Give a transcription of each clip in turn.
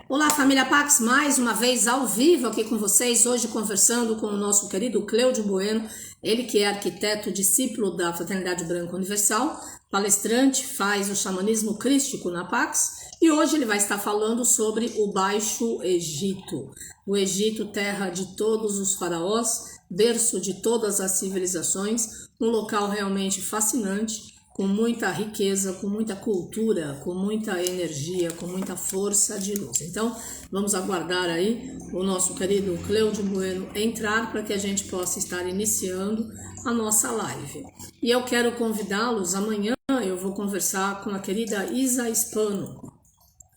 Olá, família Pax, mais uma vez ao vivo aqui com vocês, hoje conversando com o nosso querido Cleudio Bueno, ele que é arquiteto, discípulo da Fraternidade Branca Universal, palestrante, faz o xamanismo crístico na Pax, e hoje ele vai estar falando sobre o Baixo Egito. O Egito, terra de todos os faraós, berço de todas as civilizações, um local realmente fascinante, com muita riqueza, com muita cultura, com muita energia, com muita força de luz. Então, vamos aguardar aí o nosso querido Cleudio Bueno entrar para que a gente possa estar iniciando a nossa live. E eu quero convidá-los, amanhã eu vou conversar com a querida Isa Spano.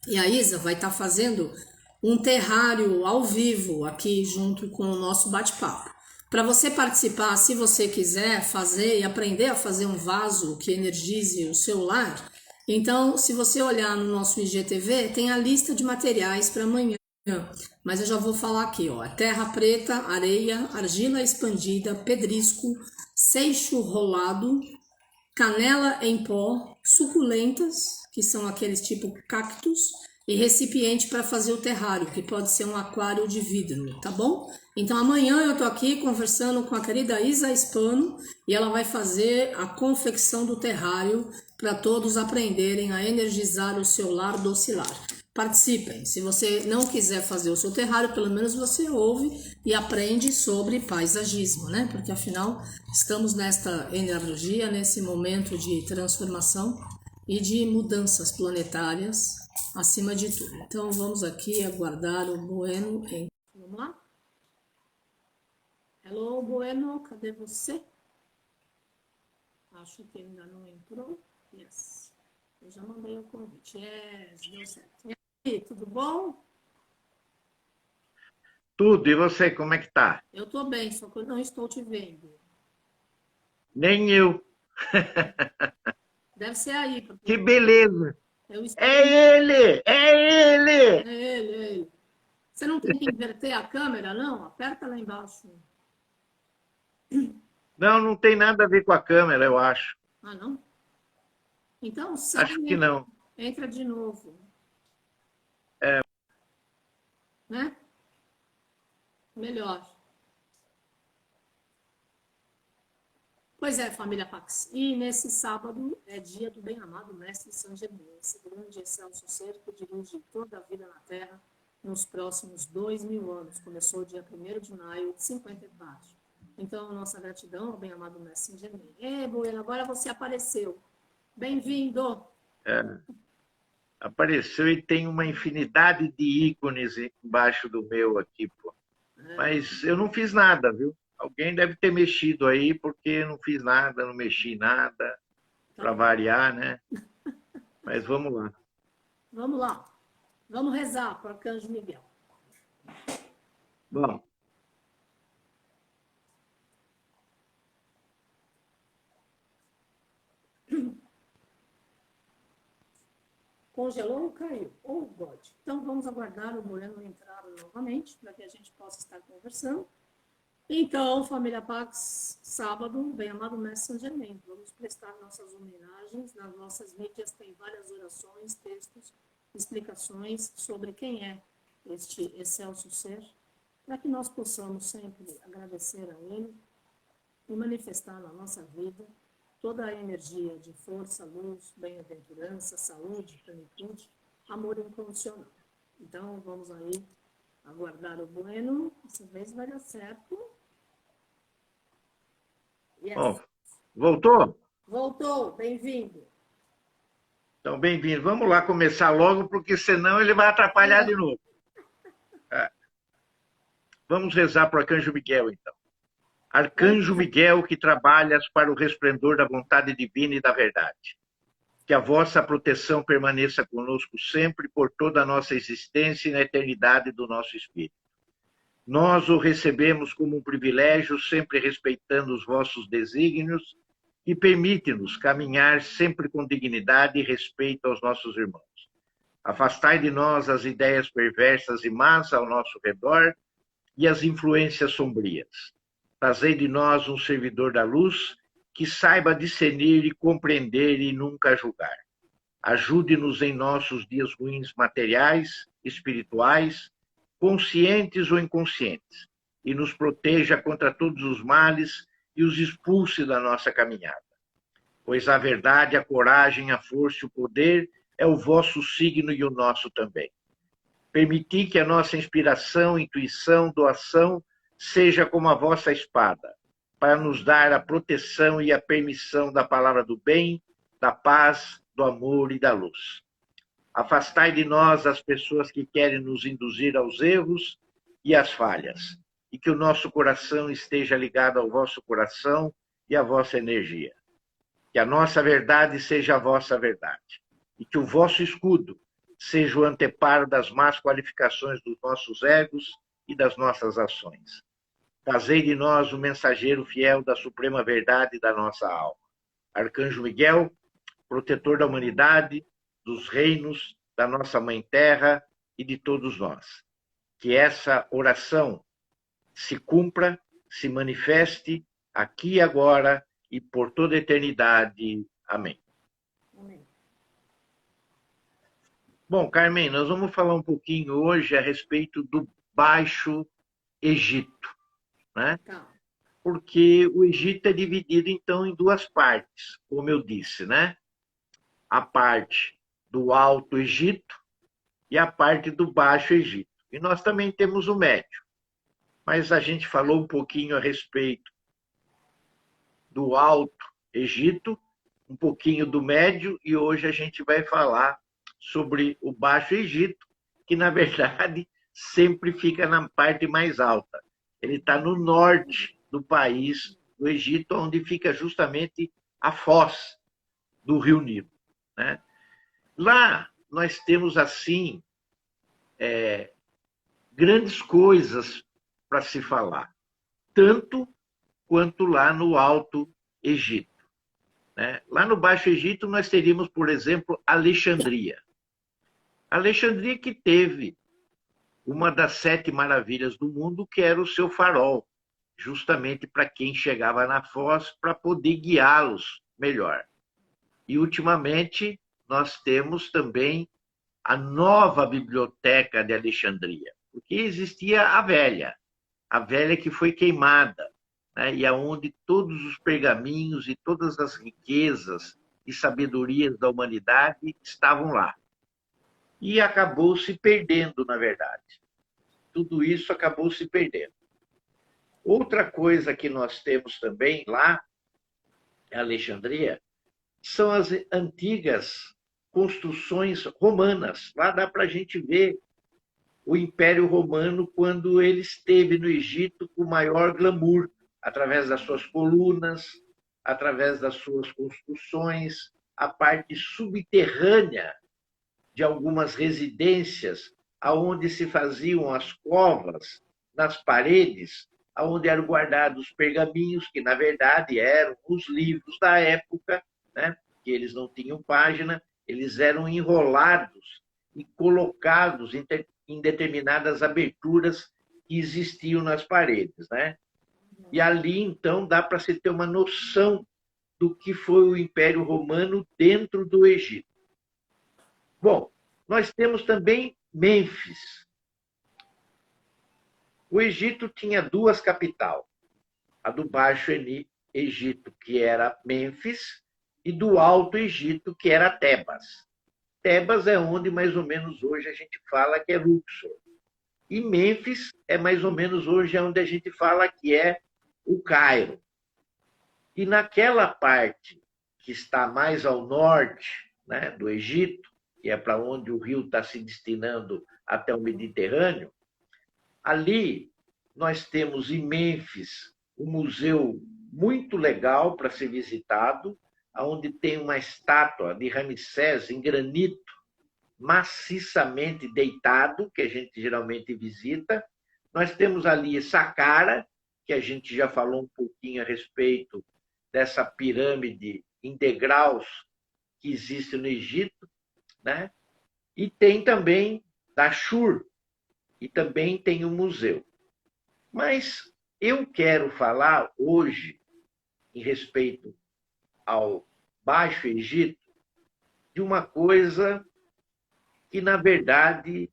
E a Isa vai estar fazendo um terrário ao vivo aqui junto com o nosso bate-papo. Para você participar, se você quiser fazer e aprender a fazer um vaso que energize o seu lar, então se você olhar no nosso IGTV, tem a lista de materiais para amanhã. Mas eu já vou falar aqui, ó, terra preta, areia, argila expandida, pedrisco, seixo rolado, canela em pó, suculentas, que são aqueles tipo cactos, e recipiente para fazer o terrário, que pode ser um aquário de vidro, tá bom? Então amanhã eu tô aqui conversando com a querida Isa Spano e ela vai fazer a confecção do terrário para todos aprenderem a energizar o seu lar docilar. Participem, se você não quiser fazer o seu terrário, pelo menos você ouve e aprende sobre paisagismo, né? Porque afinal estamos nesta energia, nesse momento de transformação e de mudanças planetárias acima de tudo. Então vamos aqui aguardar o Bueno. Vamos lá? Hello, Bueno, cadê você? Acho que ainda não entrou. Yes. Eu já mandei o convite. Yes, deu certo. E aí, tudo bom? Tudo, e você, como é que tá? Eu tô bem, só que eu não estou te vendo. Nem eu. Deve ser aí, Que porque beleza! eu estou. É ele! É ele! É ele. Você não tem que inverter a câmera, não? Aperta lá embaixo. Não, não tem nada a ver com a câmera, eu acho. Ah, não? Então sai Acho e que não. entra de novo, É, né? Melhor. Pois é, família Pax. E nesse sábado é dia do bem-amado Mestre Saint Germain, esse grande excelso ser que dirige toda a vida na Terra nos próximos 2000 anos. Começou dia 1º de maio de 54. Então, nossa gratidão ao bem-amado Mestre Saint Germain. Bueno, agora você apareceu. Bem-vindo! apareceu e tem uma infinidade de ícones embaixo do meu aqui, pô. Mas eu não fiz nada, viu? Alguém deve ter mexido aí, porque eu não fiz nada, não mexi em nada, Tá para bom. variar, né? Mas vamos lá. Vamos lá. Vamos rezar para o Arcanjo Miguel. Bom, Congelou ou caiu? Oh, God. Então, vamos aguardar o Moreno entrar novamente, para que a gente possa estar conversando. Então, família Pax, sábado, bem-amado Mestre Saint Germain. Vamos prestar nossas homenagens. Nas nossas mídias tem várias orações, textos, explicações sobre quem é este excelso ser, para que nós possamos sempre agradecer a ele e manifestar na nossa vida toda a energia de força, luz, bem-aventurança, saúde, plenitude, amor incondicional. Então, vamos aí aguardar o Bueno. Dessa vez vai dar certo. bom, Yes. voltou? Voltou, bem-vindo. Então, bem-vindo. Vamos lá começar logo, porque senão ele vai atrapalhar de novo. Vamos rezar para o Arcanjo Miguel, então. Arcanjo Miguel, que trabalhas para o resplendor da vontade divina e da verdade. Que a vossa proteção permaneça conosco sempre, por toda a nossa existência e na eternidade do nosso espírito. Nós o recebemos como um privilégio, sempre respeitando os vossos desígnios, e permite-nos caminhar sempre com dignidade e respeito aos nossos irmãos. Afastai de nós as ideias perversas e más ao nosso redor e as influências sombrias. Fazei de nós um servidor da luz que saiba discernir e compreender e nunca julgar. Ajude-nos em nossos dias ruins materiais, espirituais, conscientes ou inconscientes, e nos proteja contra todos os males e os expulse da nossa caminhada. Pois a verdade, a coragem, a força e o poder é o vosso signo e o nosso também. Permiti que a nossa inspiração, intuição, doação seja como a vossa espada, para nos dar a proteção e a permissão da palavra do bem, da paz, do amor e da luz. Afastai de nós as pessoas que querem nos induzir aos erros e às falhas, e que o nosso coração esteja ligado ao vosso coração e à vossa energia. Que a nossa verdade seja a vossa verdade, e que o vosso escudo seja o anteparo das más qualificações dos nossos egos e das nossas ações. Fazei de nós o mensageiro fiel da suprema verdade da nossa alma. Arcanjo Miguel, protetor da humanidade, dos reinos, da nossa Mãe Terra e de todos nós. Que essa oração se cumpra, se manifeste aqui e agora e por toda a eternidade. Amém. Amém. Bom, Carmen, nós vamos falar um pouquinho hoje a respeito do Baixo Egito, né? Tá. Porque o Egito é dividido, então, em duas partes, como eu disse, né? A parte do Alto Egito e a parte do Baixo Egito. E nós também temos o Médio. Mas a gente falou um pouquinho a respeito do Alto Egito, um pouquinho do Médio, e hoje a gente vai falar sobre o Baixo Egito, que, na verdade, sempre fica na parte mais alta. Ele está no norte do país, do Egito, onde fica justamente a foz do Rio Nilo, né? Lá nós temos, assim, grandes coisas para se falar, tanto quanto lá no Alto Egito, né? Lá no Baixo Egito nós teríamos, por exemplo, Alexandria. Alexandria que teve uma das 7 maravilhas do mundo, que era o seu farol, justamente para quem chegava na foz, para poder guiá-los melhor. E, ultimamente, nós temos também a nova biblioteca de Alexandria, porque existia a velha que foi queimada, né? E aonde todos os pergaminhos e todas as riquezas e sabedorias da humanidade estavam lá. E acabou se perdendo, na verdade. Tudo isso acabou se perdendo. Outra coisa que nós temos também lá, em Alexandria, são as antigas construções romanas. Lá dá para a gente ver o Império Romano quando ele esteve no Egito com maior glamour, através das suas colunas, através das suas construções, a parte subterrânea de algumas residências, aonde se faziam as covas nas paredes, aonde eram guardados pergaminhos, que na verdade eram os livros da época, né? Que eles não tinham página, eles eram enrolados e colocados em determinadas aberturas que existiam nas paredes, né? E ali, então, dá para se ter uma noção do que foi o Império Romano dentro do Egito. Bom, nós temos também Mênfis. O Egito tinha 2 capitais, a do Baixo Egito, que era Mênfis, e do Alto Egito, que era Tebas. Tebas é onde, mais ou menos, hoje a gente fala que é Luxor. E Mênfis é mais ou menos hoje onde a gente fala que é o Cairo. E naquela parte que está mais ao norte, né, do Egito, que é para onde o rio está se destinando até o Mediterrâneo, ali nós temos em Mênfis um museu muito legal para ser visitado, onde tem uma estátua de Ramsés em granito, maciçamente deitado, que a gente geralmente visita. Nós temos ali Saqqara, que a gente já falou um pouquinho a respeito dessa pirâmide em degraus que existe no Egito, né? E tem também Dashur, e também tem um museu. Mas eu quero falar hoje, em respeito ao Baixo Egito, de uma coisa que, na verdade,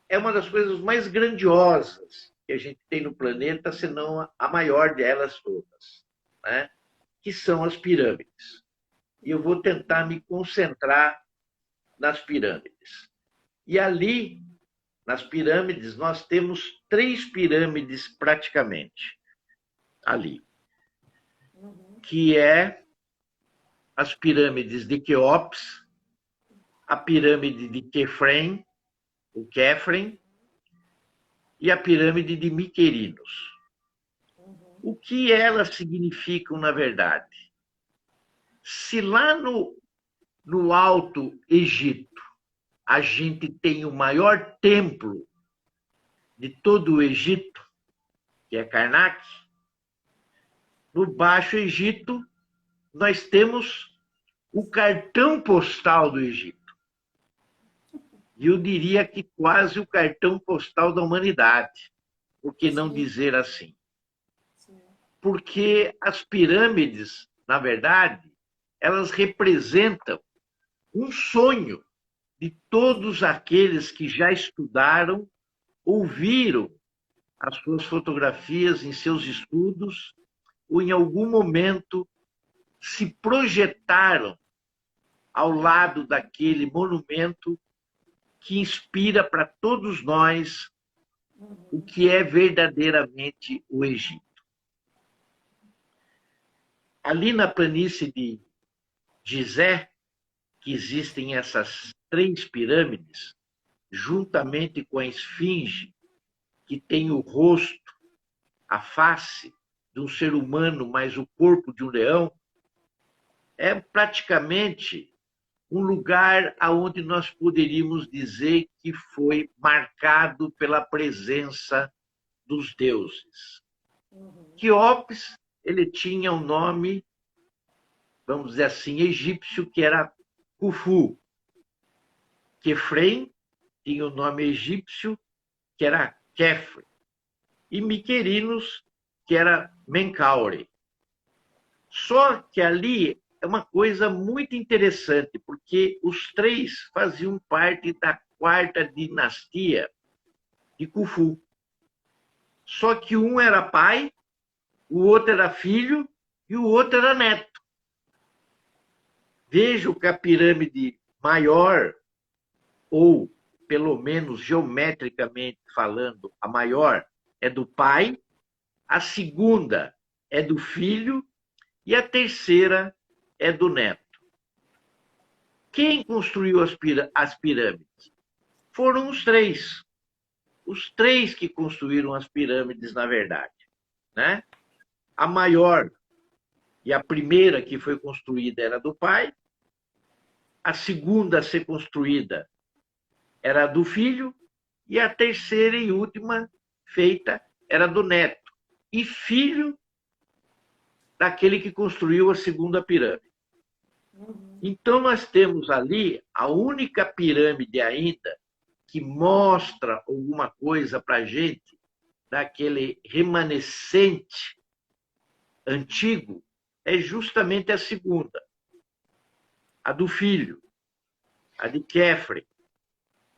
é uma das coisas mais grandiosas que a gente tem no planeta, se não a maior delas todas, né? Que são as pirâmides. E eu vou tentar me concentrar nas pirâmides. E ali, nas pirâmides, nós temos 3 pirâmides praticamente ali, que é as pirâmides de Quéops, a pirâmide de Quefren, o Quefren, e a pirâmide de Miquerinos. O que elas significam, na verdade? Se lá no Alto Egito a gente tem o maior templo de todo o Egito, que é Karnak, no Baixo Egito nós temos o cartão postal do Egito. E eu diria que quase o cartão postal da humanidade. Por que não dizer assim? Porque as pirâmides, na verdade, elas representam um sonho de todos aqueles que já estudaram, ouviram as suas fotografias em seus estudos, ou em algum momento se projetaram ao lado daquele monumento que inspira para todos nós o que é verdadeiramente o Egito. Ali na planície de Gizé, que existem essas 3 pirâmides, juntamente com a esfinge, que tem o rosto, a face de um ser humano, mas o corpo de um leão, é praticamente um lugar onde nós poderíamos dizer que foi marcado pela presença dos deuses. Quéops, ele tinha um nome, vamos dizer assim, egípcio, que era Khufu. Quefren tinha o nome egípcio, que era Kefre. E Miquerinos, que era Menkaure. Só que ali é uma coisa muito interessante, porque os 3 faziam parte da 4ª dinastia de Khufu. Só que um era pai, o outro era filho e o outro era neto. Vejo que a pirâmide maior, ou pelo menos geometricamente falando, a maior é do pai, a segunda é do filho e a terceira é do neto. Quem construiu as pirâmides? Foram os 3. Os 3 que construíram as pirâmides, na verdade, né? A maior e a primeira que foi construída era do pai, a segunda a ser construída era do filho, e a terceira e última feita era do neto, e filho daquele que construiu a segunda pirâmide. Então, nós temos ali a única pirâmide ainda que mostra alguma coisa para a gente daquele remanescente antigo, é justamente a segunda, a do filho, a de Kefren,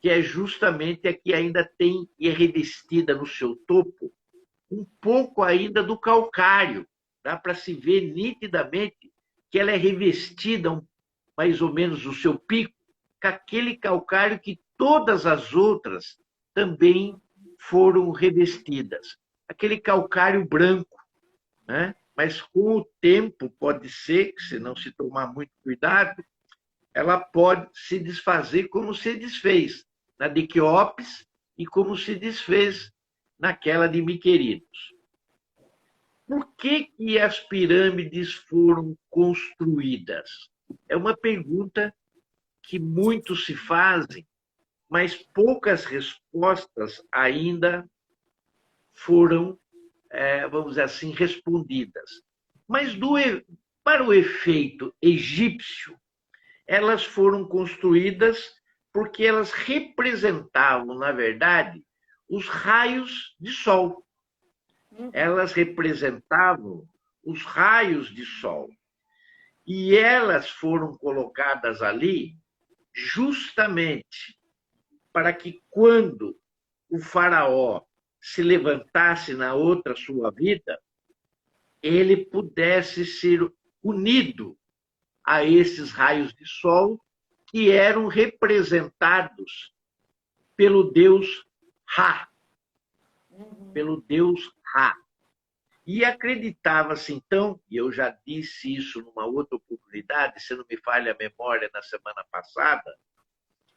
que é justamente a que ainda tem e é revestida no seu topo um pouco ainda do calcário. Dá para se ver nitidamente que ela é revestida, mais ou menos o seu pico, com aquele calcário que todas as outras também foram revestidas. Aquele calcário branco, né? Mas com o tempo pode ser, que se não se tomar muito cuidado, ela pode se desfazer como se desfez na de Quéops e como se desfez naquela de Miquerinos. Por que as pirâmides foram construídas? É uma pergunta que muitos se fazem, mas poucas respostas ainda foram, vamos dizer assim, respondidas. Mas para o efeito egípcio, elas foram construídas porque elas representavam, na verdade, os raios de sol. Elas representavam os raios de sol. E elas foram colocadas ali justamente para que, quando o faraó se levantasse na outra sua vida, ele pudesse ser unido a esses raios de sol que eram representados pelo deus Ra, pelo deus Ra. E acreditava-se, então, e eu já disse isso numa outra oportunidade, se não me falha a memória, na semana passada,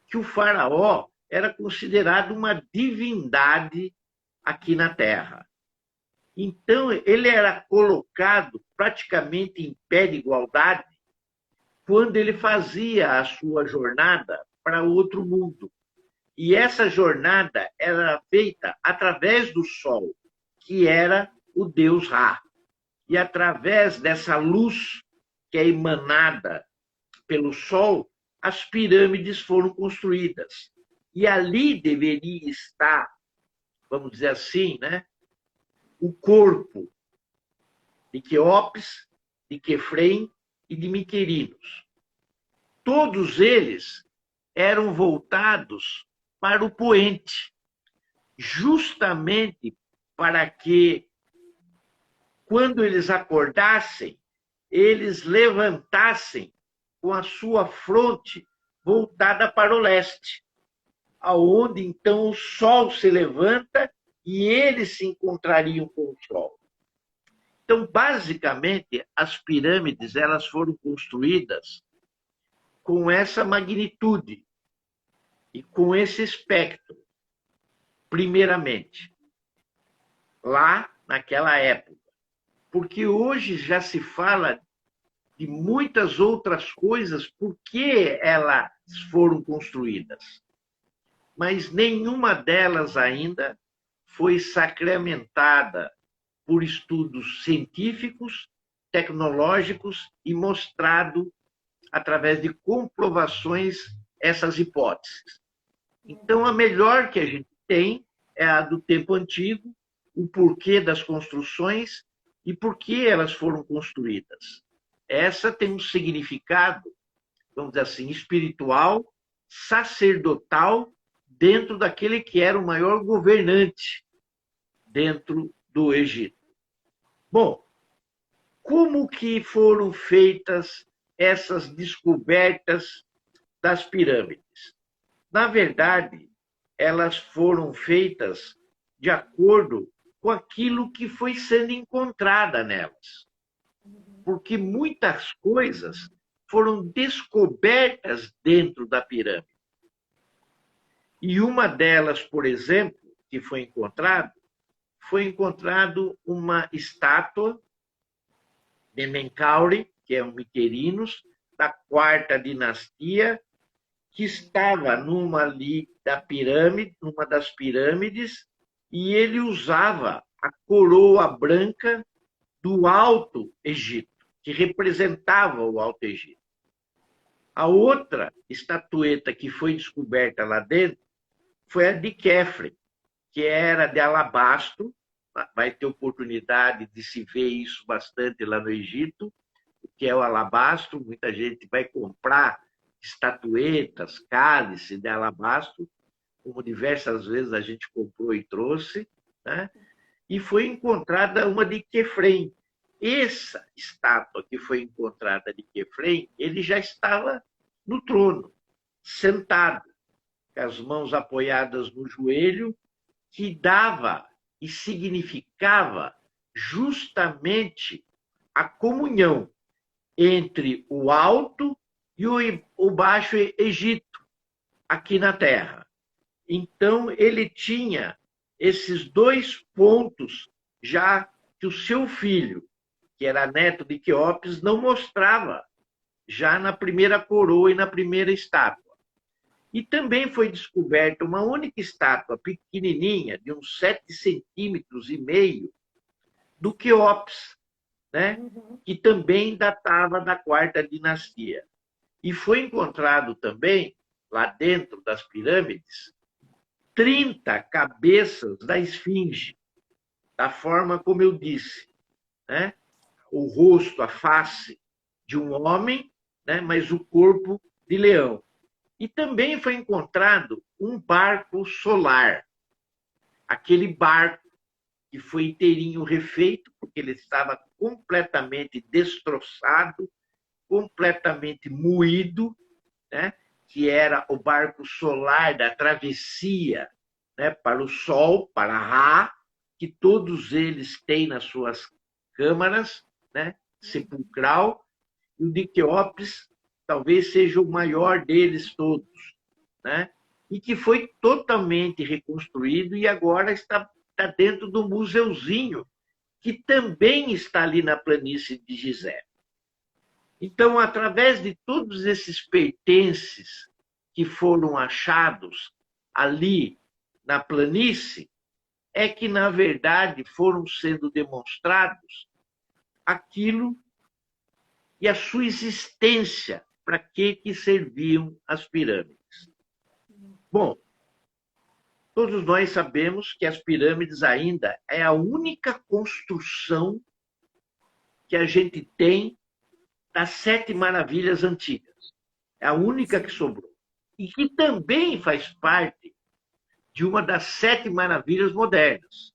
que o faraó era considerado uma divindade aqui na Terra. Então, ele era colocado praticamente em pé de igualdade quando ele fazia a sua jornada para outro mundo. E essa jornada era feita através do Sol, que era o deus Ra. E através dessa luz que é emanada pelo Sol, as pirâmides foram construídas. E ali deveria estar, vamos dizer assim, né, o corpo de Quéops, de Quefrem e de Miquerinos. Todos eles eram voltados para o poente, justamente para que, quando eles acordassem, eles levantassem com a sua fronte voltada para o leste, aonde então o sol se levanta e eles se encontrariam com o sol. Então, basicamente, as pirâmides elas foram construídas com essa magnitude e com esse espectro, primeiramente, lá naquela época. Porque hoje já se fala de muitas outras coisas, por que elas foram construídas. Mas nenhuma delas ainda foi sacramentada por estudos científicos, tecnológicos e mostrado através de comprovações essas hipóteses. Então, a melhor que a gente tem é a do tempo antigo, o porquê das construções e por que elas foram construídas. Essa tem um significado, vamos dizer assim, espiritual, sacerdotal, dentro daquele que era o maior governante dentro do Egito. Bom, como que foram feitas essas descobertas das pirâmides? Na verdade, elas foram feitas de acordo com aquilo que foi sendo encontrada nelas. Porque muitas coisas foram descobertas dentro da pirâmide. E uma delas, por exemplo, que foi encontrado uma estátua de Menkaure, que é um Miquerinos, da quarta dinastia, que estava numa das pirâmides, e ele usava a coroa branca do Alto Egito, que representava o Alto Egito. A outra estatueta que foi descoberta lá dentro foi a de Quefren, que era de alabastro. Vai ter oportunidade de se ver isso bastante lá no Egito, o que é o alabastro. Muita gente vai comprar estatuetas, cálice de alabastro, como diversas vezes a gente comprou e trouxe, né? E foi encontrada uma de Quefrem. Essa estátua que foi encontrada de Quefrem, ele já estava no trono, sentado, com as mãos apoiadas no joelho, que dava e significava justamente a comunhão entre o Alto e o Baixo Egito, aqui na Terra. Então, ele tinha esses dois pontos, já que o seu filho, que era neto de Quéops, não mostrava, já na primeira coroa e na primeira estátua. E também foi descoberta uma única estátua pequenininha, de uns 7,5 centímetros, do Quéops, né? Que também datava da quarta dinastia. E foi encontrado também, lá dentro das pirâmides, 30 cabeças da esfinge, da forma como eu disse, né? O rosto, a face de um homem, né, mas o corpo de leão. E também foi encontrado um barco solar, aquele barco que foi inteirinho refeito, porque ele estava completamente destroçado, completamente moído, né, que era o barco solar da travessia, né, para o Sol, para Ra, que todos eles têm nas suas câmaras, né, sepulcral, e o de Quéops talvez seja o maior deles todos, né, e que foi totalmente reconstruído e agora está dentro do museuzinho, que também está ali na planície de Gizé. Então, através de todos esses pertences que foram achados ali na planície, é que, na verdade, foram sendo demonstrados aquilo e a sua existência, para que serviam as pirâmides. Bom, todos nós sabemos que as pirâmides ainda é a única construção que a gente tem das 7 maravilhas antigas. É a única que sobrou. E que também faz parte de uma das 7 maravilhas modernas.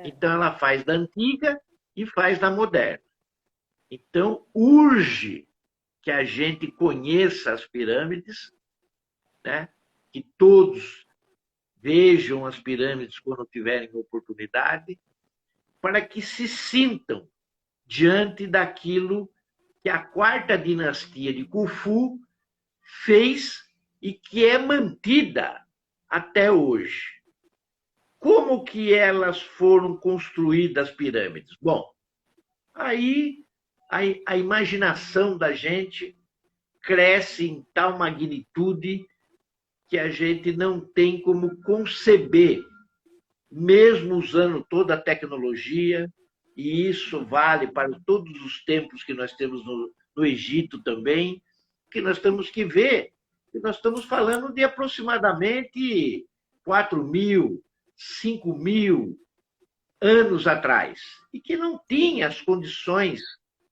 Então, ela faz da antiga e faz da moderna. Então, urge que a gente conheça as pirâmides, né? Que todos vejam as pirâmides quando tiverem oportunidade, para que se sintam diante daquilo que a 4ª dinastia de Khufu fez e que é mantida até hoje. Como que elas foram construídas, as pirâmides? Bom, aí a imaginação da gente cresce em tal magnitude que a gente não tem como conceber, mesmo usando toda a tecnologia, e isso vale para todos os templos que nós temos no Egito também, que nós temos que ver que nós estamos falando de aproximadamente 4.000, 5.000 anos atrás, e que não tinha as condições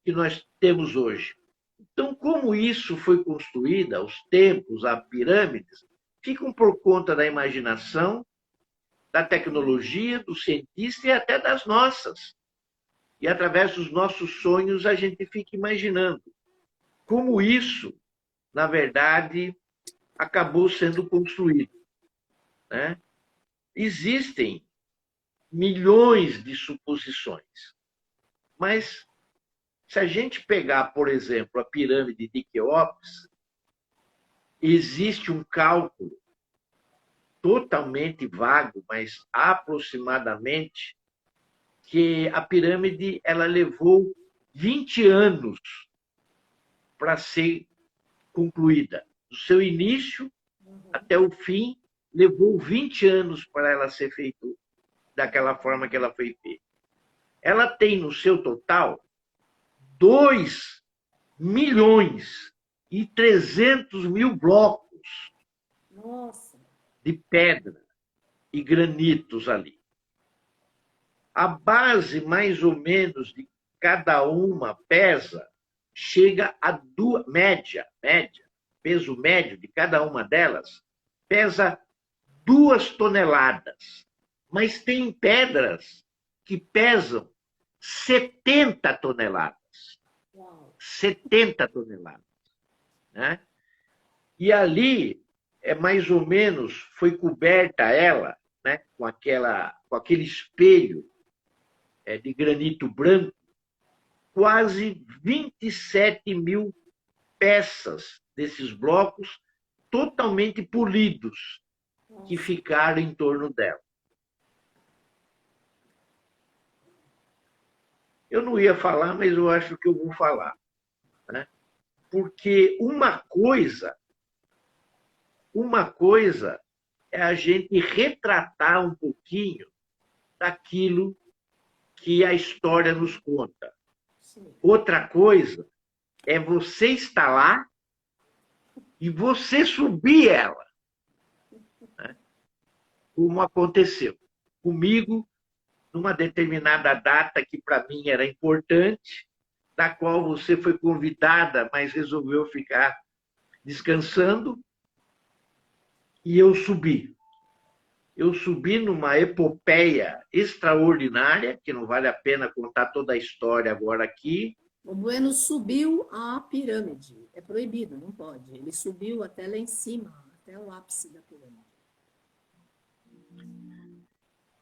que nós temos hoje. Então, como isso foi construído, os templos, as pirâmides, ficam por conta da imaginação, da tecnologia, do cientista e até das nossas. E através dos nossos sonhos a gente fica imaginando como isso, na verdade, acabou sendo construído, né? Existem milhões de suposições, mas se a gente pegar, por exemplo, a pirâmide de Quéops, existe um cálculo totalmente vago, mas aproximadamente, que a pirâmide ela levou 20 anos para ser concluída. Do seu início até o fim, levou 20 anos para ela ser feita daquela forma que ela foi feita. Ela tem no seu total 2.300.000 blocos. Nossa. De pedra e granitos ali. A base, mais ou menos, de cada uma pesa, chega a média, peso médio de cada uma delas, pesa 2 toneladas. Mas tem pedras que pesam 70 toneladas. Uau. 70 toneladas. Né? E ali, mais ou menos, foi coberta ela, né, com aquele espelho de granito branco, quase 27.000 peças desses blocos totalmente polidos que ficaram em torno dela. Eu não ia falar, mas eu acho que eu vou falar, né? Porque uma coisa é a gente retratar um pouquinho daquilo que a história nos conta. Sim. Outra coisa é você estar lá e você subir ela, né? Como aconteceu comigo, numa determinada data que para mim era importante, da qual você foi convidada, mas resolveu ficar descansando, e eu subi. Eu subi numa epopeia extraordinária, que não vale a pena contar toda a história agora aqui. O Bueno subiu a pirâmide. É proibido, não pode. Ele subiu até lá em cima, até o ápice da pirâmide.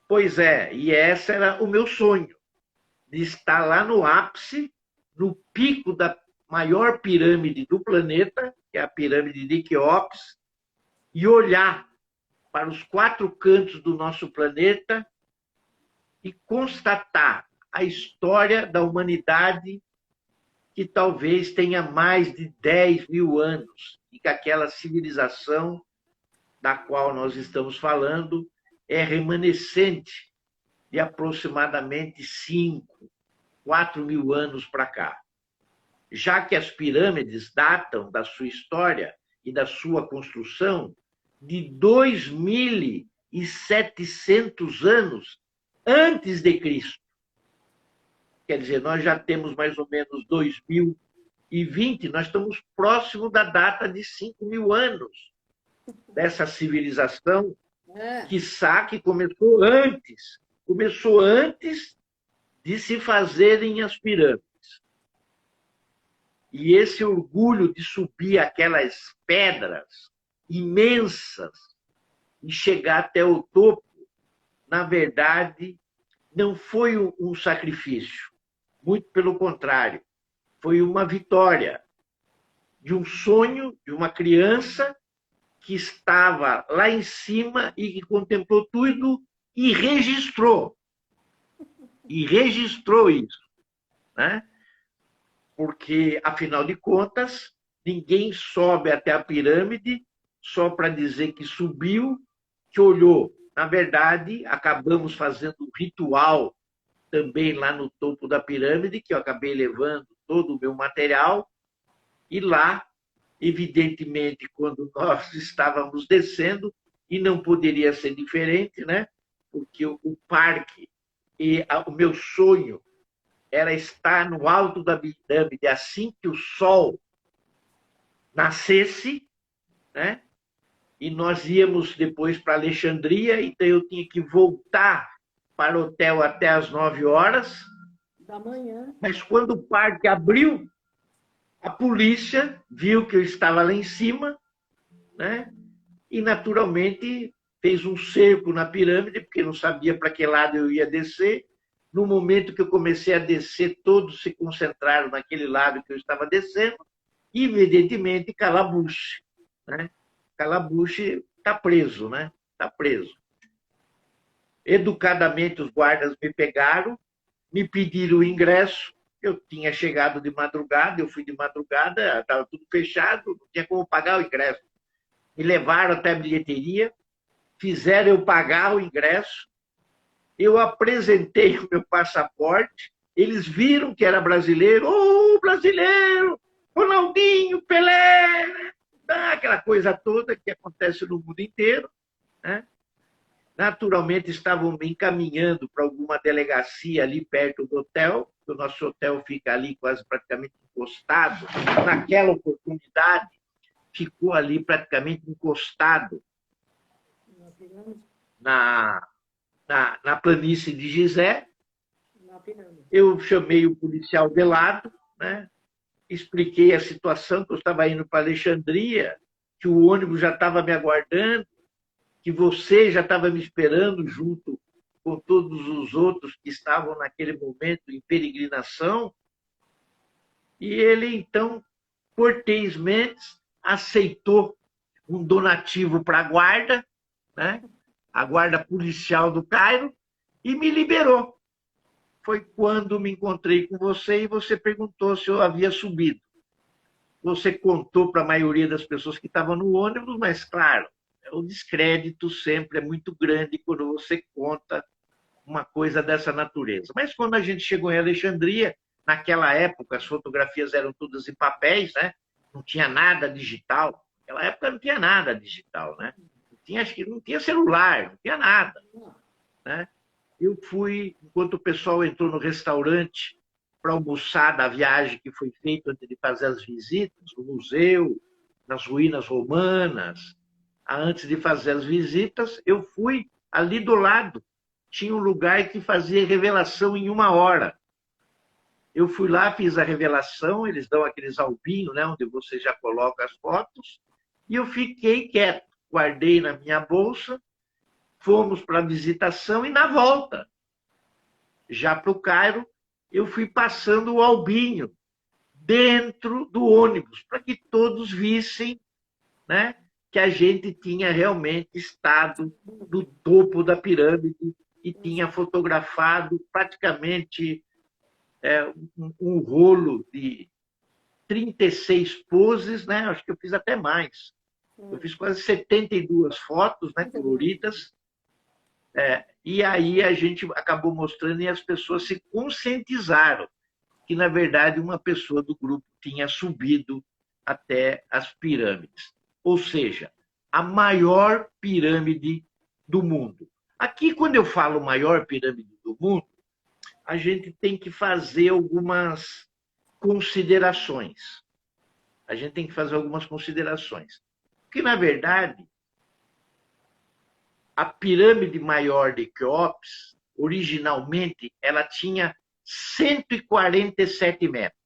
Pois é, e esse era o meu sonho, de estar lá no ápice, no pico da maior pirâmide do planeta, que é a pirâmide de Quéops, e olhar para os 4 cantos do nosso planeta e constatar a história da humanidade, que talvez tenha mais de 10.000 anos, e que aquela civilização da qual nós estamos falando é remanescente de aproximadamente 4.000 anos para cá. Já que as pirâmides datam da sua história e da sua construção de 2.700 anos antes de Cristo. Quer dizer, nós já temos mais ou menos 2020, nós estamos próximo da data de 5.000 anos dessa civilização, quiçá que começou antes de se fazerem as pirâmides. E esse orgulho de subir aquelas pedras imensas e chegar até o topo, na verdade, não foi um sacrifício. Muito pelo contrário, foi uma vitória de um sonho de uma criança que estava lá em cima e que contemplou tudo e registrou. E registrou isso, né? Porque, afinal de contas, ninguém sobe até a pirâmide só para dizer que subiu, que olhou. Na verdade, acabamos fazendo um ritual também lá no topo da pirâmide, que eu acabei levando todo o meu material, e lá, evidentemente, quando nós estávamos descendo, e não poderia ser diferente, né? Porque o parque e o meu sonho era estar no alto da pirâmide assim que o sol nascesse, né? E nós íamos depois para Alexandria, então eu tinha que voltar para o hotel até às 9 horas da manhã. Mas quando o parque abriu, a polícia viu que eu estava lá em cima, né? E naturalmente fez um cerco na pirâmide, porque não sabia para que lado eu ia descer. No momento que eu comecei a descer, todos se concentraram naquele lado que eu estava descendo, e, evidentemente, Calabuche. Né? Calabuche está preso, né? Está preso. Educadamente, os guardas me pegaram, me pediram o ingresso. Eu tinha chegado de madrugada, eu fui de madrugada, estava tudo fechado, não tinha como pagar o ingresso. Me levaram até a bilheteria, fizeram eu pagar o ingresso, eu apresentei o meu passaporte, eles viram que era brasileiro, brasileiro, Ronaldinho, Pelé, aquela coisa toda que acontece no mundo inteiro, né? Naturalmente, estavam me encaminhando para alguma delegacia ali perto do hotel, o nosso hotel fica ali quase praticamente encostado. Naquela oportunidade, ficou ali praticamente encostado na planície de Gizé. Eu chamei o policial de lado, né? Expliquei a situação, que eu estava indo para Alexandria, que o ônibus já estava me aguardando, que você já estava me esperando junto com todos os outros que estavam naquele momento em peregrinação. E ele, então, cortesmente, aceitou um donativo para a guarda, né? A guarda policial do Cairo, e me liberou. Foi quando me encontrei com você e você perguntou se eu havia subido. Você contou para a maioria das pessoas que estavam no ônibus, mas, claro, o descrédito sempre é muito grande quando você conta uma coisa dessa natureza. Mas quando a gente chegou em Alexandria, naquela época as fotografias eram todas em papéis, né? Não tinha nada digital. Naquela época não tinha nada digital, né? Acho que não tinha celular, não tinha nada, né? Eu fui, enquanto o pessoal entrou no restaurante para almoçar da viagem que foi feita antes de fazer as visitas no museu, nas ruínas romanas. Antes de fazer as visitas, eu fui ali do lado. Tinha um lugar que fazia revelação em 1 hora. Eu fui lá, fiz a revelação, eles dão aqueles albinhos, né, onde você já coloca as fotos, e eu fiquei quieto, guardei na minha bolsa, fomos para a visitação e na volta, já para o Cairo, eu fui passando o albinho dentro do ônibus, para que todos vissem, né, que a gente tinha realmente estado no topo da pirâmide e tinha fotografado praticamente um rolo de 36 poses, né? Acho que eu fiz até mais. Eu fiz quase 72 fotos, né, coloridas. E aí a gente acabou mostrando e as pessoas se conscientizaram que, na verdade, uma pessoa do grupo tinha subido até as pirâmides. Ou seja, a maior pirâmide do mundo. Aqui, quando eu falo maior pirâmide do mundo, a gente tem que fazer algumas considerações. Porque, na verdade, a pirâmide maior de Quéops, originalmente, ela tinha 147 metros.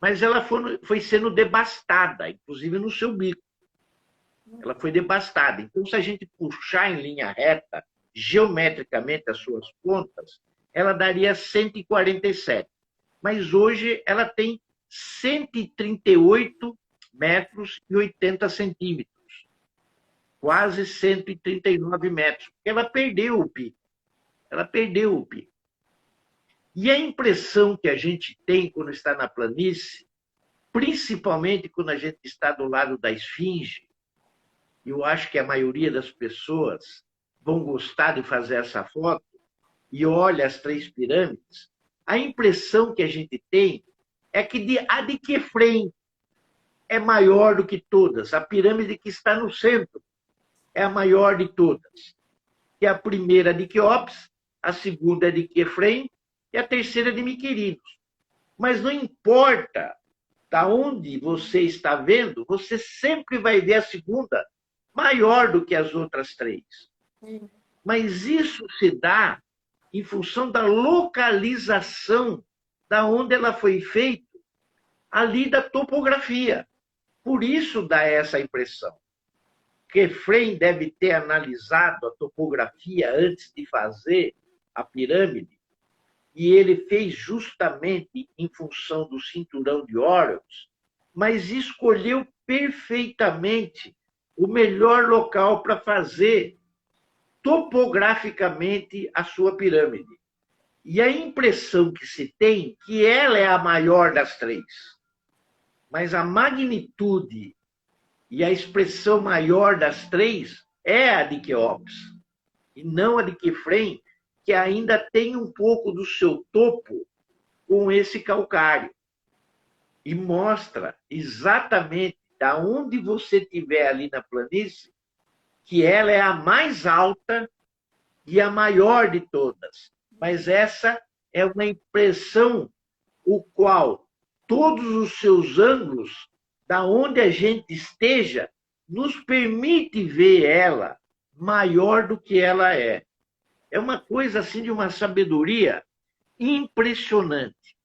Mas ela foi sendo devastada, inclusive no seu bico. Ela foi devastada. Então, se a gente puxar em linha reta, geometricamente as suas pontas, ela daria 147. Mas hoje ela tem 138 metros e 80 centímetros. Quase 139 metros. Porque ela perdeu o pico. E a impressão que a gente tem quando está na planície, principalmente quando a gente está do lado da esfinge, eu acho que a maioria das pessoas vão gostar de fazer essa foto e olha as 3 pirâmides, a impressão que a gente tem é que a de Quefren é maior do que todas. A pirâmide que está no centro é a maior de todas. Que é a primeira de Quéops, a segunda é de Quefren e a terceira de Miquerinos. Mas não importa da onde você está vendo, você sempre vai ver a segunda maior do que as outras 3. Mas isso se dá em função da localização da onde ela foi feita, ali da topografia. Por isso dá essa impressão. Quefren deve ter analisado a topografia antes de fazer a pirâmide, e ele fez justamente em função do cinturão de Órios, mas escolheu perfeitamente o melhor local para fazer topograficamente a sua pirâmide. E a impressão que se tem é que ela é a maior das 3. Mas a magnitude e a expressão maior das 3 é a de Quéops, e não a de Quefren, que ainda tem um pouco do seu topo com esse calcário. E mostra exatamente da onde você estiver ali na planície, que ela é a mais alta e a maior de todas. Mas essa é uma impressão o qual todos os seus ângulos, da onde a gente esteja, nos permite ver ela maior do que ela é. É uma coisa assim de uma sabedoria impressionante.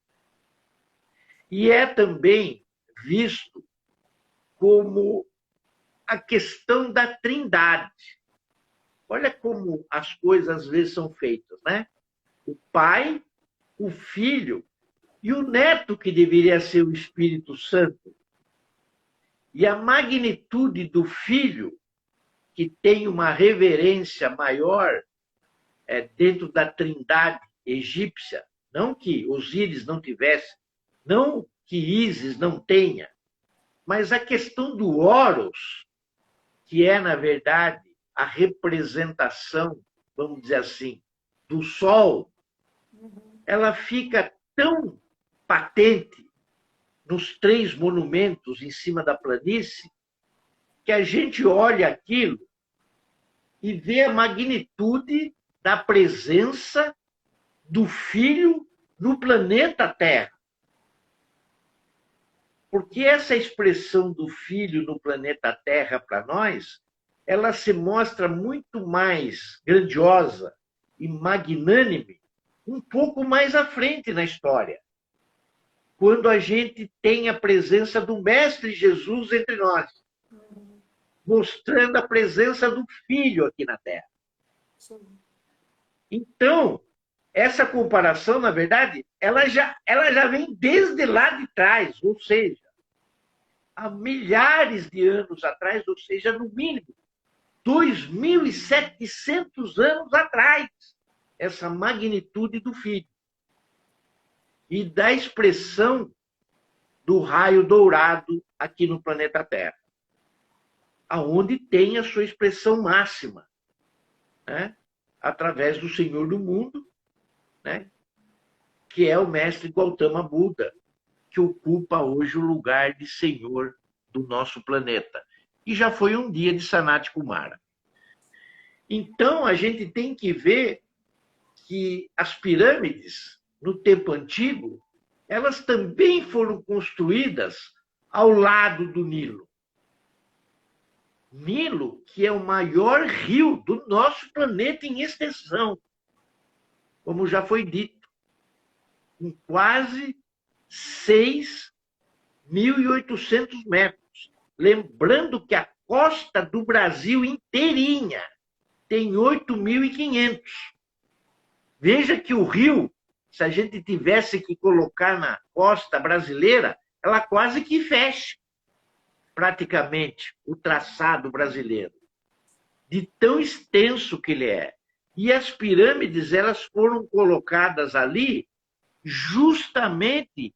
E é também visto como a questão da trindade. Olha como as coisas às vezes são feitas, né? O Pai, o Filho e o Neto, que deveria ser o Espírito Santo. E a magnitude do Filho, que tem uma reverência maior dentro da trindade egípcia, não que Osíris não tivesse, não que Ísis não tenha, mas a questão do Horus, que é, na verdade, a representação, vamos dizer assim, do Sol, ela fica tão patente nos 3 monumentos em cima da planície, que a gente olha aquilo e vê a magnitude da presença do Filho no planeta Terra. Porque essa expressão do Filho no planeta Terra, para nós, ela se mostra muito mais grandiosa e magnânime um pouco mais à frente na história, quando a gente tem a presença do Mestre Jesus entre nós, mostrando a presença do Filho aqui na Terra. Então, essa comparação, na verdade, ela já vem desde lá de trás, ou seja, há milhares de anos atrás, ou seja, no mínimo 2.700 anos atrás, essa magnitude do Filho. E da expressão do raio dourado aqui no planeta Terra, aonde tem a sua expressão máxima, né? Através do Senhor do mundo, né? Que é o mestre Gautama Buda, que ocupa hoje o lugar de Senhor do nosso planeta. E já foi um dia de Sanat Kumara. Então, a gente tem que ver que as pirâmides, no tempo antigo, elas também foram construídas ao lado do Nilo. Nilo, que é o maior rio do nosso planeta em extensão, como já foi dito, com quase 6.800 metros. Lembrando que a costa do Brasil inteirinha tem 8.500. Veja que o rio, se a gente tivesse que colocar na costa brasileira, ela quase que fecha, praticamente, o traçado brasileiro, de tão extenso que ele é. E as pirâmides, elas foram colocadas ali justamente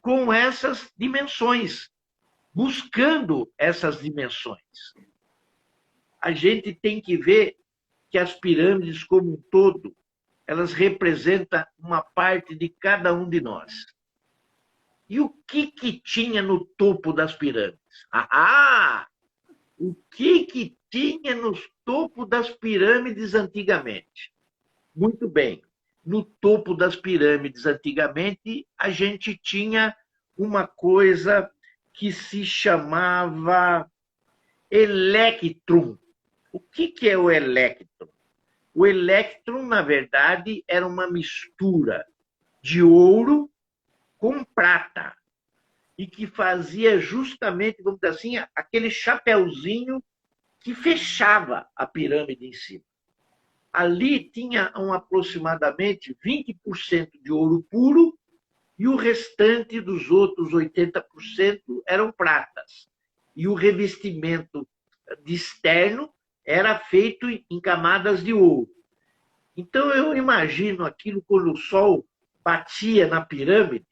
com essas dimensões, buscando essas dimensões. A gente tem que ver que as pirâmides como um todo, elas representam uma parte de cada um de nós. E o que tinha no topo das pirâmides? O que tinha no topo das pirâmides antigamente? Muito bem. No topo das pirâmides antigamente, a gente tinha uma coisa que se chamava electrum. O que é o electrum? O electrum, na verdade, era uma mistura de ouro com prata e que fazia justamente, vamos dizer assim, aquele chapeuzinho que fechava a pirâmide em cima. Ali tinha aproximadamente 20% de ouro puro e o restante dos outros 80% eram pratas. E o revestimento de externo era feito em camadas de ouro. Então, eu imagino aquilo quando o sol batia na pirâmide,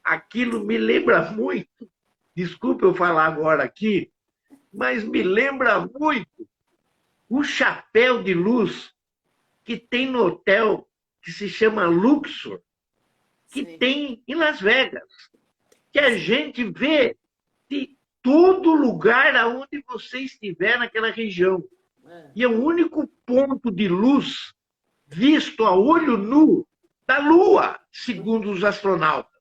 aquilo me lembra muito, desculpe eu falar agora aqui, mas me lembra muito o chapéu de luz que tem no hotel que se chama Luxor, que Sim. tem em Las Vegas, que a gente vê de todo lugar aonde você estiver naquela região. E é o único ponto de luz visto a olho nu da Lua, segundo os astronautas.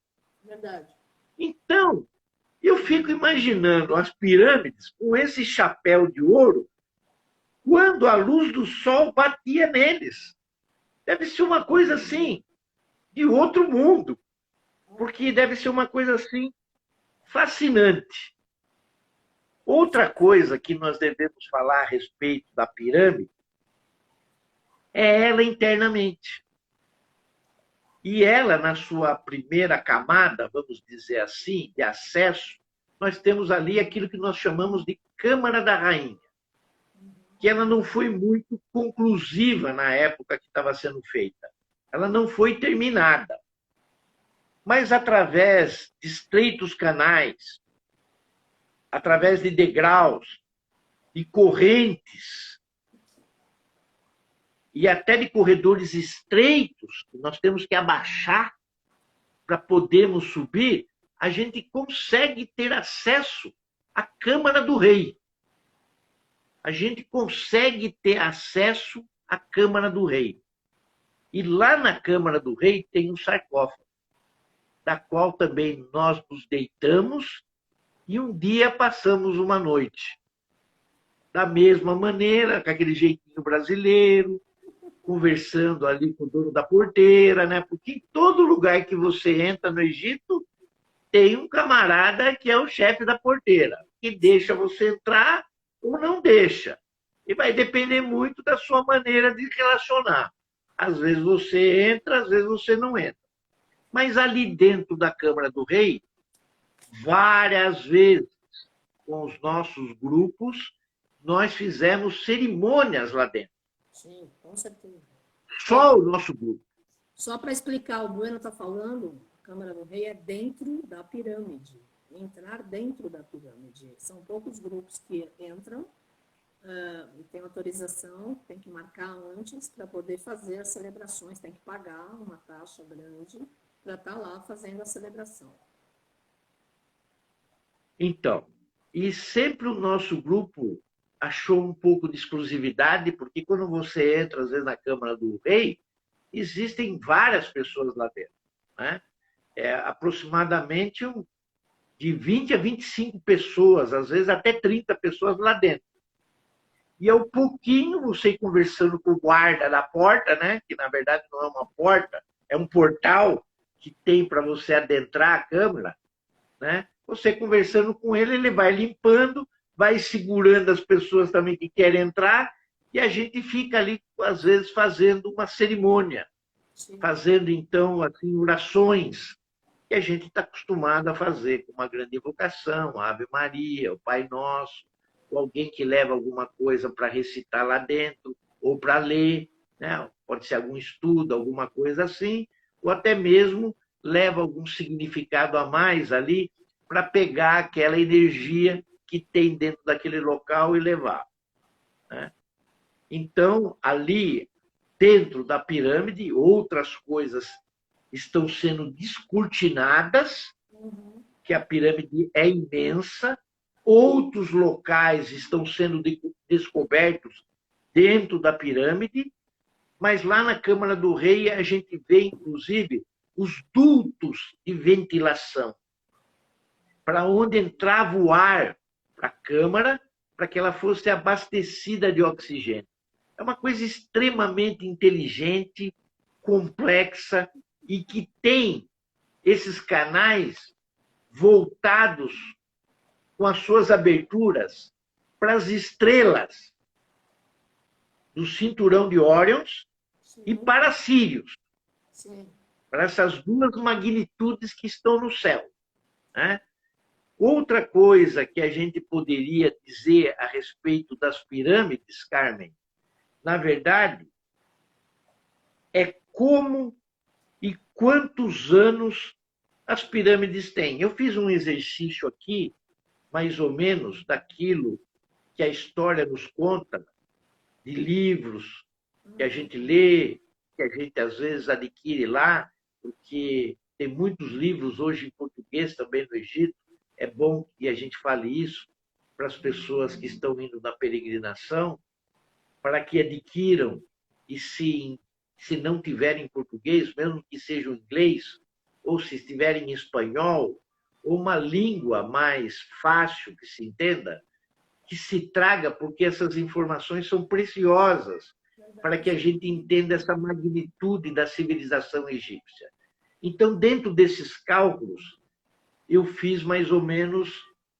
Verdade. Então, eu fico imaginando as pirâmides com esse chapéu de ouro quando a luz do sol batia neles. Deve ser uma coisa assim, de outro mundo, porque deve ser uma coisa assim fascinante. Outra coisa que nós devemos falar a respeito da pirâmide é ela internamente. E ela, na sua primeira camada, vamos dizer assim, de acesso, nós temos ali aquilo que nós chamamos de Câmara da Rainha, que ela não foi muito conclusiva na época que estava sendo feita. Ela não foi terminada. Mas através de estreitos canais, através de degraus, de correntes, e até de corredores estreitos, que nós temos que abaixar para podermos subir, a gente consegue ter acesso à Câmara do Rei. A gente consegue ter acesso à Câmara do Rei. E lá na Câmara do Rei tem um sarcófago, da qual também nós nos deitamos e um dia passamos uma noite. Da mesma maneira, com aquele jeitinho brasileiro, conversando ali com o dono da porteira, né? Porque em todo lugar que você entra no Egito, tem um camarada que é o chefe da porteira, que deixa você entrar ou não deixa. E vai depender muito da sua maneira de relacionar. Às vezes você entra, às vezes você não entra. Mas ali dentro da Câmara do Rei, várias vezes, com os nossos grupos, nós fizemos cerimônias lá dentro. Sim, com certeza. Só o nosso grupo. Só para explicar, o Bueno está falando, a Câmara do Rei é dentro da pirâmide. Entrar dentro da pirâmide. São poucos grupos que entram e tem autorização, tem que marcar antes para poder fazer as celebrações, tem que pagar uma taxa grande para estar lá fazendo a celebração. Então, e sempre o nosso grupo achou um pouco de exclusividade, porque quando você entra, às vezes, na Câmara do Rei, existem várias pessoas lá dentro, né? Aproximadamente de 20 a 25 pessoas, às vezes até 30 pessoas lá dentro. E ao pouquinho, você ir conversando com o guarda da porta, né? Que na verdade não é uma porta, é um portal que tem para você adentrar a Câmara, né? Você conversando com ele, ele vai limpando, vai segurando as pessoas também que querem entrar, e a gente fica ali, às vezes, fazendo uma cerimônia, fazendo, então, assim, orações, que a gente está acostumado a fazer, com uma grande invocação, a Ave Maria, o Pai Nosso, ou alguém que leva alguma coisa para recitar lá dentro, ou para ler, né? Pode ser algum estudo, alguma coisa assim, ou até mesmo leva algum significado a mais ali, para pegar aquela energia que tem dentro daquele local e levar, né? Então, ali, dentro da pirâmide, outras coisas estão sendo descortinadas, que a pirâmide é imensa, outros locais estão sendo descobertos dentro da pirâmide, mas lá na Câmara do Rei a gente vê, inclusive, os dutos de ventilação, para onde entrava o ar para a Câmara, para que ela fosse abastecida de oxigênio. É uma coisa extremamente inteligente, complexa, e que tem esses canais voltados com as suas aberturas para as estrelas do cinturão de Órion e para Sírios, para essas duas magnitudes que estão no céu, né? Outra coisa que a gente poderia dizer a respeito das pirâmides, Carmen, na verdade, é como e quantos anos as pirâmides têm. Eu fiz um exercício aqui, mais ou menos, daquilo que a história nos conta, de livros que a gente lê, que a gente às vezes adquire lá, porque tem muitos livros hoje em português também no Egito. É bom que a gente fale isso para as pessoas que estão indo na peregrinação, para que adquiram, e se não tiverem em português, mesmo que seja em inglês, ou se estiverem em espanhol, ou uma língua mais fácil que se entenda, que se traga, porque essas informações são preciosas para que a gente entenda essa magnitude da civilização egípcia. Então, dentro desses cálculos, eu fiz mais ou menos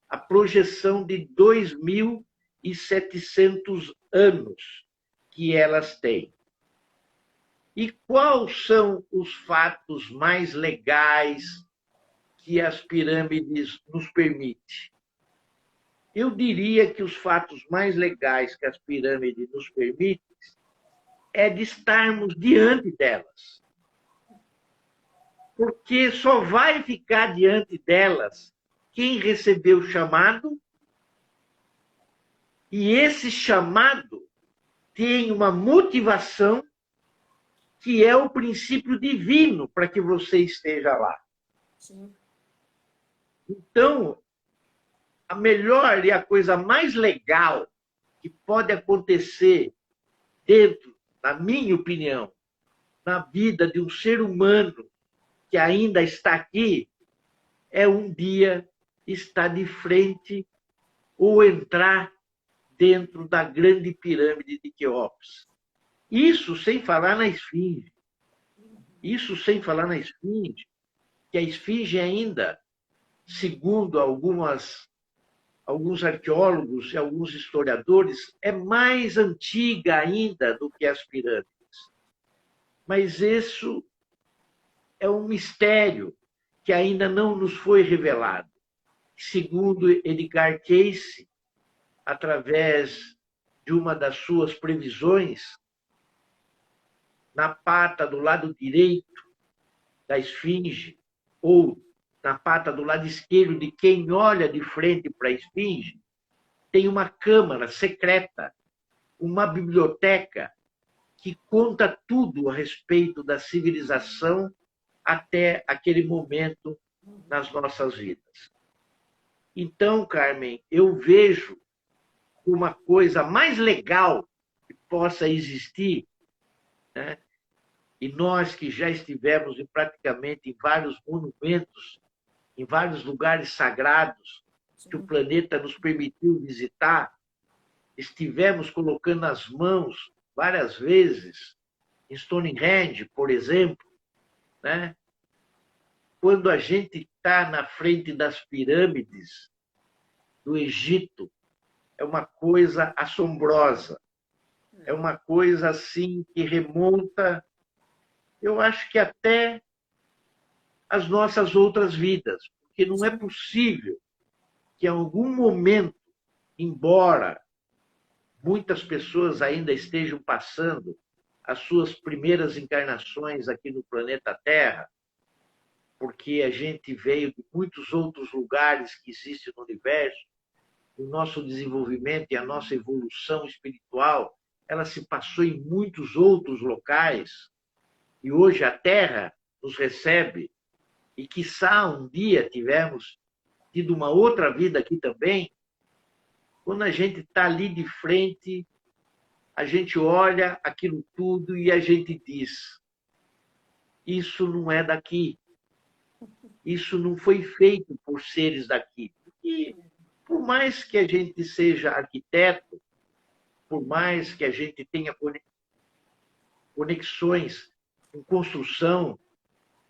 a projeção de 2.700 anos que elas têm. E quais são os fatos mais legais que as pirâmides nos permitem? Eu diria que os fatos mais legais que as pirâmides nos permitem é de estarmos diante delas. Porque só vai ficar diante delas quem recebeu o chamado, e esse chamado tem uma motivação que é o princípio divino para que você esteja lá. Sim. Então, a melhor e a coisa mais legal que pode acontecer dentro, na minha opinião, na vida de um ser humano que ainda está aqui é um dia estar de frente ou entrar dentro da grande pirâmide de Quéops. Isso sem falar na esfinge. Isso sem falar na esfinge, que a esfinge ainda, segundo alguns arqueólogos e alguns historiadores, é mais antiga ainda do que as pirâmides. Mas isso é um mistério que ainda não nos foi revelado. Segundo Edgar Cayce, através de uma das suas previsões, na pata do lado direito da esfinge, ou na pata do lado esquerdo de quem olha de frente para a esfinge, tem uma câmara secreta, uma biblioteca que conta tudo a respeito da civilização até aquele momento nas nossas vidas. Então, Carmen, eu vejo uma coisa mais legal que possa existir, né? E nós que já estivemos praticamente em vários monumentos, em vários lugares sagrados que o planeta nos permitiu visitar, estivemos colocando as mãos várias vezes em Stonehenge, por exemplo, né? Quando a gente está na frente das pirâmides do Egito, é uma coisa assombrosa, é uma coisa assim que remonta, eu acho que até as nossas outras vidas, porque não é possível que em algum momento, embora muitas pessoas ainda estejam passando as suas primeiras encarnações aqui no planeta Terra, porque a gente veio de muitos outros lugares que existem no universo, o nosso desenvolvimento e a nossa evolução espiritual, ela se passou em muitos outros locais, e hoje a Terra nos recebe, e quiçá um dia tivermos tido uma outra vida aqui também. Quando a gente está ali de frente, a gente olha aquilo tudo e a gente diz: isso não é daqui. Isso não foi feito por seres daqui. E por mais que a gente seja arquiteto, por mais que a gente tenha conexões com construção,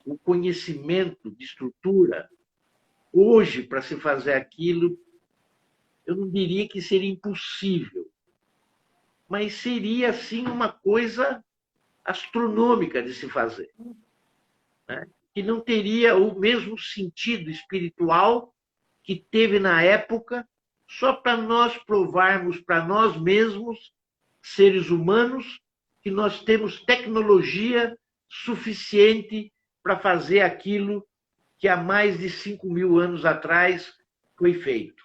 o conhecimento de estrutura, hoje, para se fazer aquilo, eu não diria que seria impossível, mas seria, sim, uma coisa astronômica de se fazer, né? Que não teria o mesmo sentido espiritual que teve na época, só para nós provarmos para nós mesmos, seres humanos, que nós temos tecnologia suficiente para fazer aquilo que há mais de 5.000 anos atrás foi feito.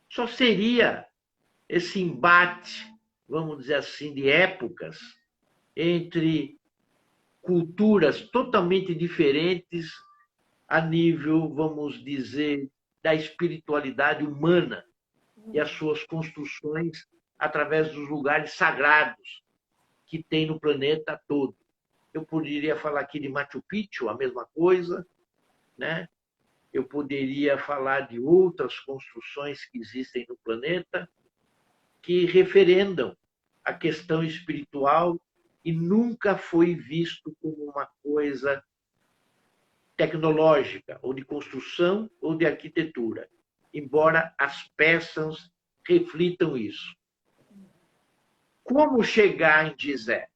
Só seria esse embate, vamos dizer assim, de épocas entre culturas totalmente diferentes a nível, vamos dizer, da espiritualidade humana e as suas construções através dos lugares sagrados que tem no planeta todo. Eu poderia falar aqui de Machu Picchu, a mesma coisa, né? Eu poderia falar de outras construções que existem no planeta que referendam a questão espiritual e nunca foi visto como uma coisa tecnológica, ou de construção, ou de arquitetura, embora as peças reflitam isso. Como chegar em Gizé?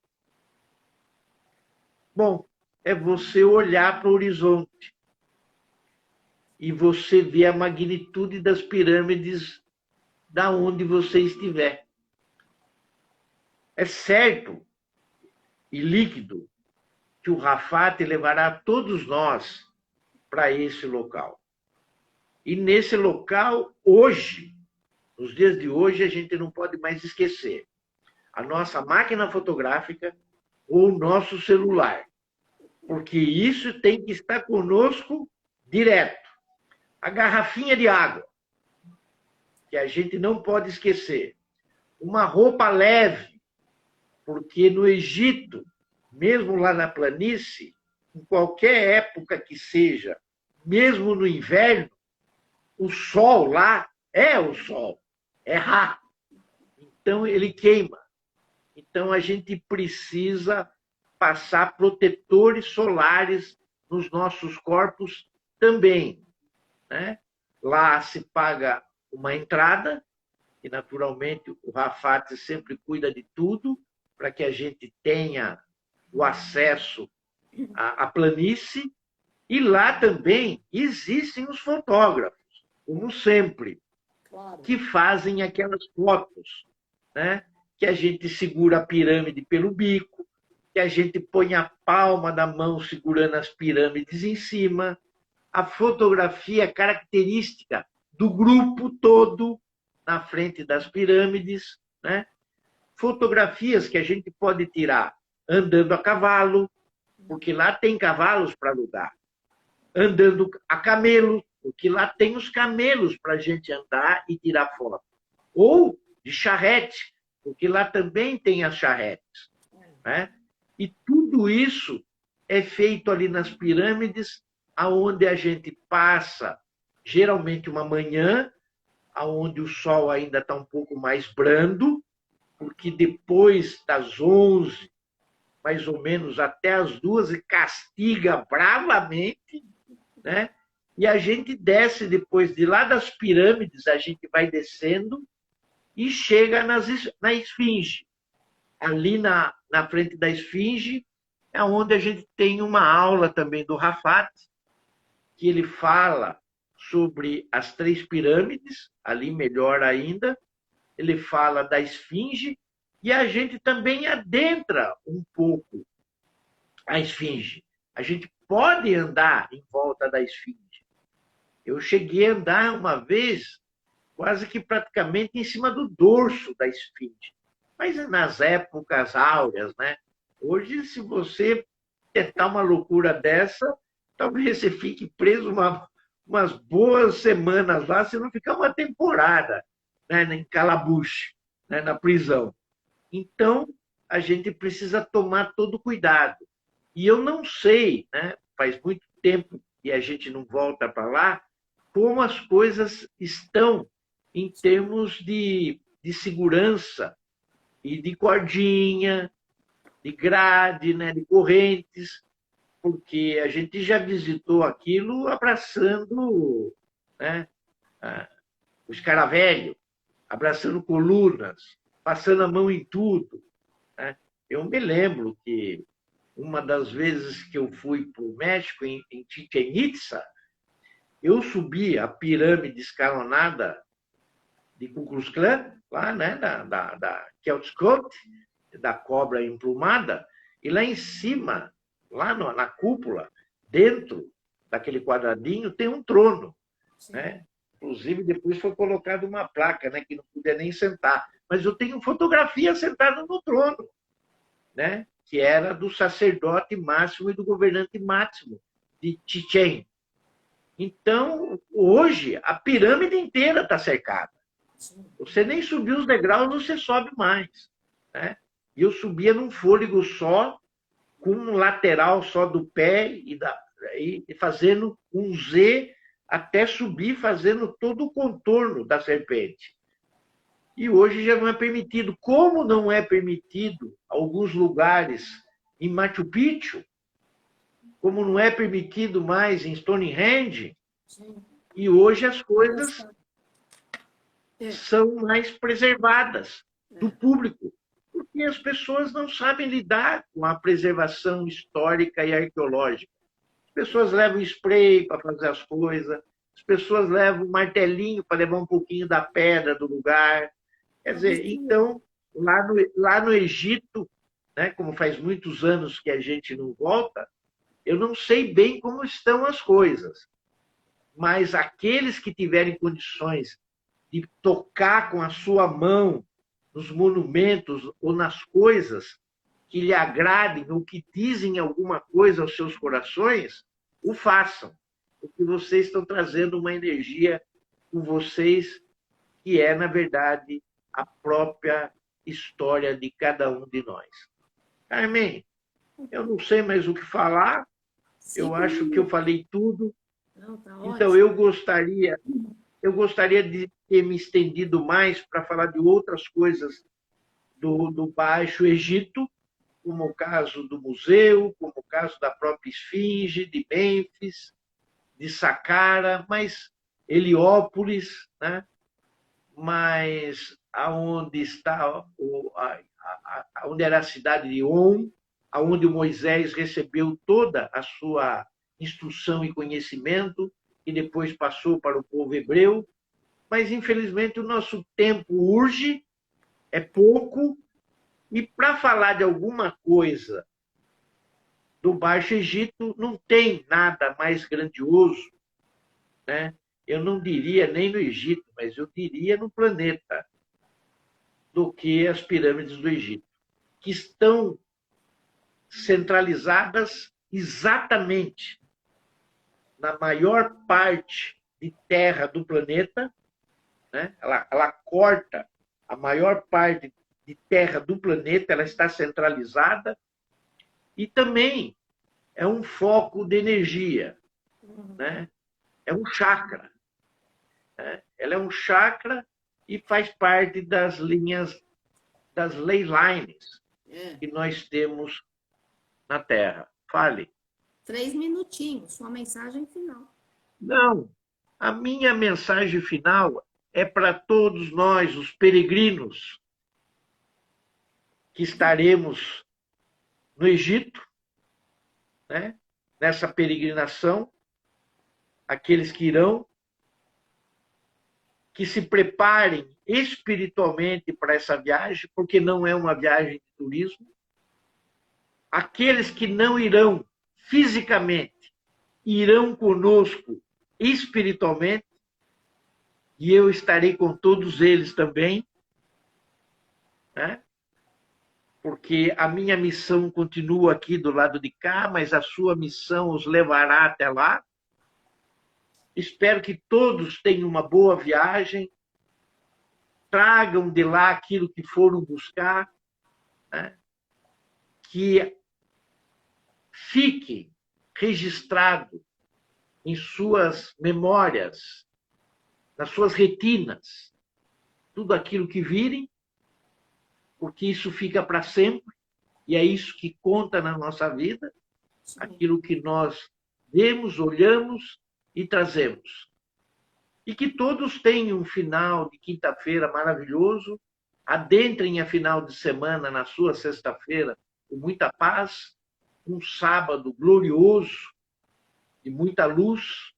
Bom, é você olhar para o horizonte e você ver a magnitude das pirâmides da onde você estiver. É certo e líquido que o Rafate levará todos nós para esse local. E nesse local, hoje, nos dias de hoje, a gente não pode mais esquecer a nossa máquina fotográfica ou o nosso celular, porque isso tem que estar conosco direto. A garrafinha de água, que a gente não pode esquecer. Uma roupa leve, porque no Egito mesmo lá na planície, em qualquer época que seja, mesmo no inverno, o sol lá é o sol, é Ra. Então ele queima. Então a gente precisa passar protetores solares nos nossos corpos também, né? Lá se paga uma entrada, e naturalmente o Rafat sempre cuida de tudo para que a gente tenha o acesso à planície. E lá também existem os fotógrafos, como sempre, Claro. que fazem aquelas fotos, né? Que a gente segura a pirâmide pelo bico, que a gente põe a palma da mão segurando as pirâmides em cima. A fotografia característica do grupo todo na frente das pirâmides, né? Fotografias que a gente pode tirar andando a cavalo, porque lá tem cavalos para alugar, andando a camelo, porque lá tem os camelos para a gente andar e tirar foto, ou de charrete, porque lá também tem as charretes, né? E tudo isso é feito ali nas pirâmides, aonde a gente passa geralmente uma manhã, aonde o sol ainda está um pouco mais brando, porque depois das 11, mais ou menos até as 2, castiga bravamente, né? E a gente desce depois de lá das pirâmides, a gente vai descendo e chega na Esfinge. Ali na frente da Esfinge é onde a gente tem uma aula também do Rafat, que ele fala sobre as 3 pirâmides, ali melhor ainda, ele fala da Esfinge, e a gente também adentra um pouco a Esfinge. A gente pode andar em volta da Esfinge. Eu cheguei a andar uma vez, quase que praticamente em cima do dorso da Esfinge. Mas nas épocas áureas, né? Hoje, se você tentar uma loucura dessa, talvez você fique preso umas boas semanas lá, se não ficar uma temporada, né? Em calabuche, né? Na prisão. Então, a gente precisa tomar todo cuidado. E eu não sei, né? Faz muito tempo que a gente não volta para lá, como as coisas estão em termos de segurança e de cordinha, de grade, né, de correntes, porque a gente já visitou aquilo abraçando, né, o escaravelho, abraçando colunas, passando a mão em tudo, né? Eu me lembro que uma das vezes que eu fui para o México, em Chichén Itzá, eu subi a pirâmide escalonada de Ku Klux Klan, lá, né, da Quetzalcoatl, da cobra emplumada, e lá em cima, lá na cúpula, dentro daquele quadradinho, tem um trono, né? Inclusive, depois foi colocada uma placa, né, que não podia nem sentar. Mas eu tenho fotografia sentada no trono, né, que era do sacerdote máximo e do governante máximo de Chichén. Então, hoje, a pirâmide inteira está cercada. Você nem subiu os degraus, você sobe mais, né? E eu subia num fôlego só, com um lateral só do pé e fazendo um Z até subir, fazendo todo o contorno da serpente. E hoje já não é permitido. Como não é permitido alguns lugares em Machu Picchu, como não é permitido mais em Stonehenge, e hoje as coisas são mais preservadas do público, porque as pessoas não sabem lidar com a preservação histórica e arqueológica. As pessoas levam spray para fazer as coisas, as pessoas levam um martelinho para levar um pouquinho da pedra do lugar. Quer dizer, então, lá no Egito, né, como faz muitos anos que a gente não volta, eu não sei bem como estão as coisas, mas aqueles que tiverem condições de tocar com a sua mão nos monumentos ou nas coisas que lhe agradem ou que dizem alguma coisa aos seus corações, o façam, porque vocês estão trazendo uma energia com vocês que é, na verdade, a própria história de cada um de nós. Carmen, Eu não sei mais o que falar, eu 5 acho que eu minutos. falei tudo. Não, tá Então, ótimo. eu gostaria de ter me estendido mais para falar de outras coisas do Baixo Egito, como o caso do museu, como o caso da própria Esfinge, de Mênfis, de Saqqara, mas Heliópolis, né? Mas aonde está onde era a cidade de On, aonde o Moisés recebeu toda a sua instrução e conhecimento e depois passou para o povo hebreu. Mas infelizmente o nosso tempo urge, é pouco, e para falar de alguma coisa do Baixo Egito não tem nada mais grandioso, né? Eu não diria nem no Egito, mas eu diria no planeta, do que as pirâmides do Egito, que estão centralizadas exatamente na maior parte de terra do planeta, né? Ela corta a maior parte de terra do planeta, ela está centralizada e também é um foco de energia, né? É um chakra, né? Ela é um chakra e faz parte das linhas, das ley lines É. que nós temos na Terra. Fale. 3 minutinhos, sua mensagem final. Não, a minha mensagem final é para todos nós, os peregrinos, que estaremos no Egito, né? Nessa peregrinação, aqueles que irão, que se preparem espiritualmente para essa viagem, porque não é uma viagem de turismo. Aqueles que não irão fisicamente, irão conosco espiritualmente, e eu estarei com todos eles também, né? Porque a minha missão continua aqui do lado de cá, mas a sua missão os levará até lá. Espero que todos tenham uma boa viagem, tragam de lá aquilo que foram buscar, né? Que fique registrado em suas memórias, nas suas retinas, tudo aquilo que virem, porque isso fica para sempre, e é isso que conta na nossa vida, aquilo que nós vemos, olhamos e trazemos. E que todos tenham um final de quinta-feira maravilhoso, adentrem a final de semana na sua sexta-feira com muita paz, um sábado glorioso, de muita luz,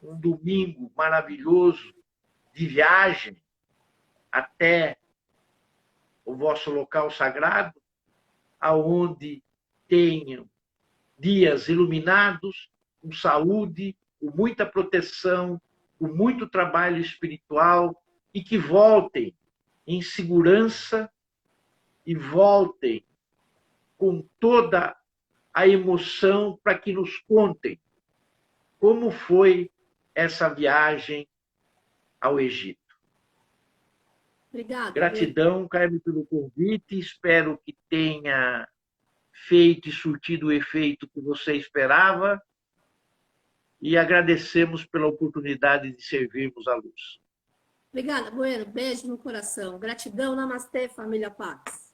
um domingo maravilhoso de viagem até o vosso local sagrado, aonde tenham dias iluminados, com saúde, com muita proteção, com muito trabalho espiritual, e que voltem em segurança e voltem com toda a emoção para que nos contem como foi essa viagem ao Egito. Obrigada. Gratidão, Carmen, pelo convite. Espero que tenha feito e surtido o efeito que você esperava. E agradecemos pela oportunidade de servirmos à luz. Obrigada, Bueno. Beijo no coração. Gratidão. Namastê, família Pax.